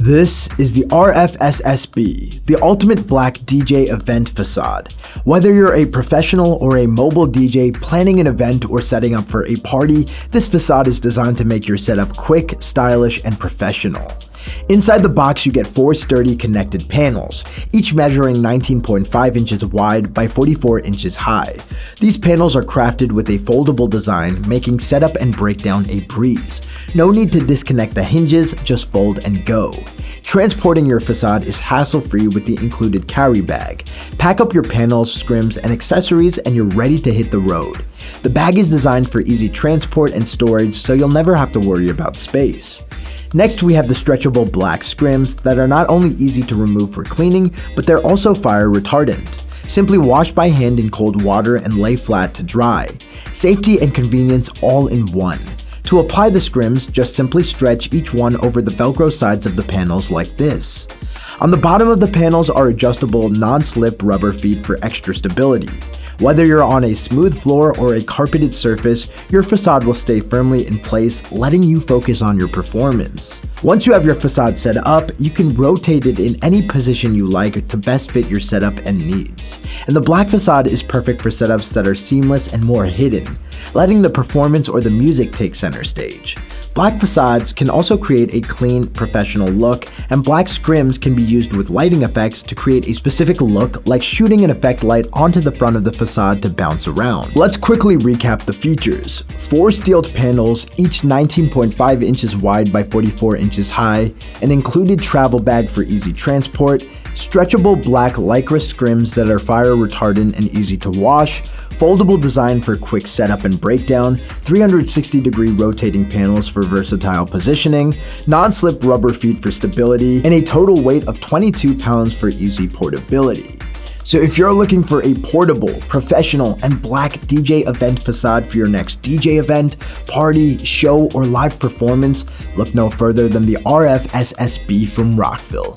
This is the RFSSB, the ultimate black DJ event facade. Whether you're a professional or a mobile DJ planning an event or setting up for a party, this facade is designed to make your setup quick, stylish, and professional. Inside the box, you get 4 sturdy connected panels, each measuring 19.5 inches wide by 44 inches high. These panels are crafted with a foldable design, making setup and breakdown a breeze. No need to disconnect the hinges, just fold and go. Transporting your facade is hassle-free with the included carry bag. Pack up your panels, scrims, and accessories and you're ready to hit the road. The bag is designed for easy transport and storage, so you'll never have to worry about space. Next, we have the stretchable black scrims that are not only easy to remove for cleaning, but they're also fire retardant. Simply wash by hand in cold water and lay flat to dry. Safety and convenience all in one. To apply the scrims, just simply stretch each one over the Velcro sides of the panels like this. On the bottom of the panels are adjustable non-slip rubber feet for extra stability. Whether you're on a smooth floor or a carpeted surface, your facade will stay firmly in place, letting you focus on your performance. Once you have your facade set up, you can rotate it in any position you like to best fit your setup and needs. And the black facade is perfect for setups that are seamless and more hidden, letting the performance or the music take center stage. Black facades can also create a clean, professional look, and black scrims can be used with lighting effects to create a specific look, like shooting an effect light onto the front of the facade to bounce around. Let's quickly recap the features. 4 steeled panels, each 19.5 inches wide by 44 inches high, an included travel bag for easy transport, stretchable black lycra scrims that are fire retardant and easy to wash, foldable design for quick setup and breakdown, 360-degree rotating panels for versatile positioning, non-slip rubber feet for stability, and a total weight of 22 pounds for easy portability. So if you're looking for a portable, professional, and black DJ event facade for your next DJ event, party, show, or live performance, look no further than the RFSSB from Rockville.